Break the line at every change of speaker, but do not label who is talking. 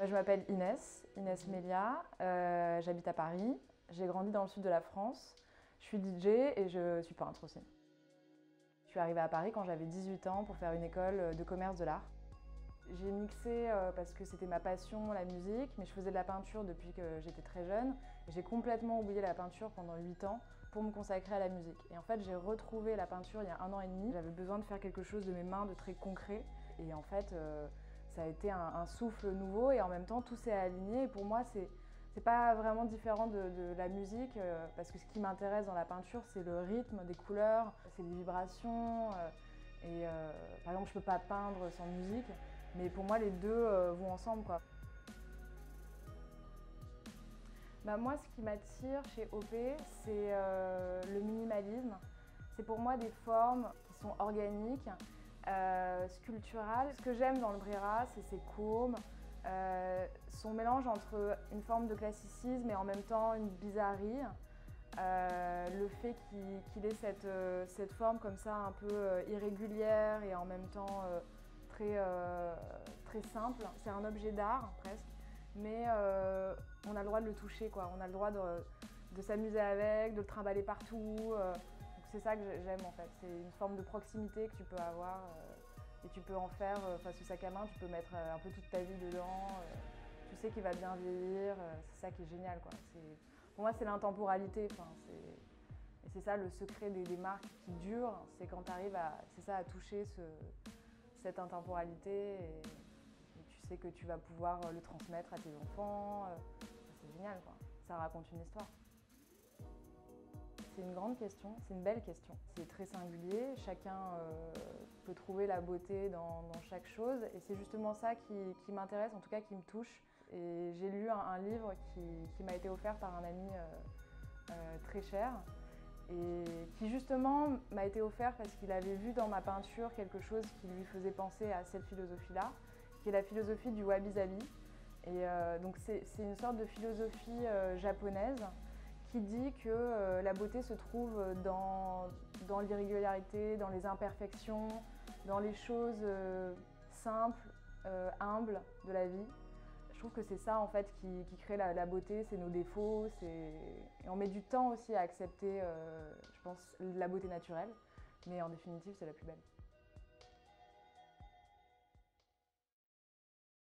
Je m'appelle Inès Mélia, j'habite à Paris, j'ai grandi dans le sud de la France, je suis DJ et je suis peintre aussi. Je suis arrivée à Paris quand j'avais 18 ans pour faire une école de commerce de l'art. J'ai mixé parce que c'était ma passion, la musique, mais je faisais de la peinture depuis que j'étais très jeune. J'ai complètement oublié la peinture pendant 8 ans pour me consacrer à la musique. Et en fait, j'ai retrouvé la peinture il y a 1 an et demi. J'avais besoin de faire quelque chose de mes mains, de très concret. Et en fait, ça a été un souffle nouveau et en même temps, tout s'est aligné. Et pour moi, c'est pas vraiment différent de la musique parce que ce qui m'intéresse dans la peinture, c'est le rythme des couleurs, c'est les vibrations. Par exemple, je peux pas peindre sans musique. Mais pour moi, les deux vont ensemble, quoi. Moi, ce qui m'attire chez OP, c'est le minimalisme. C'est pour moi des formes qui sont organiques, sculpturales. Ce que j'aime dans le Brera, c'est ses courbes, son mélange entre une forme de classicisme et en même temps une bizarrerie. Le fait qu'il ait cette forme comme ça un peu irrégulière et en même temps très simple. C'est un objet d'art presque, mais on a le droit de le toucher, quoi. On a le droit de s'amuser avec, de le trimballer partout. C'est ça que j'aime en fait. C'est une forme de proximité que tu peux avoir et tu peux en faire ce sac à main, tu peux mettre un peu toute ta vie dedans. Tu sais qu'il va bien vieillir, c'est ça qui est génial, quoi. Pour moi, c'est l'intemporalité. Et c'est ça le secret des marques qui durent, c'est quand tu arrives à toucher cette intemporalité et tu sais que tu vas pouvoir le transmettre à tes enfants. C'est génial, quoi. Ça raconte une histoire. C'est une grande question, c'est une belle question. C'est très singulier, chacun peut trouver la beauté dans chaque chose et c'est justement ça qui m'intéresse, en tout cas qui me touche. Et j'ai lu un livre qui m'a été offert par un ami très cher et qui justement m'a été offert parce qu'il avait vu dans ma peinture quelque chose qui lui faisait penser à cette philosophie-là, qui est la philosophie du wabi-sabi. Et donc c'est une sorte de philosophie japonaise qui dit que la beauté se trouve dans l'irrégularité, dans les imperfections, dans les choses simples, humbles de la vie. Je trouve que c'est ça en fait qui crée la beauté, c'est nos défauts. Et on met du temps aussi à accepter, je pense, la beauté naturelle, mais en définitive, c'est la plus belle.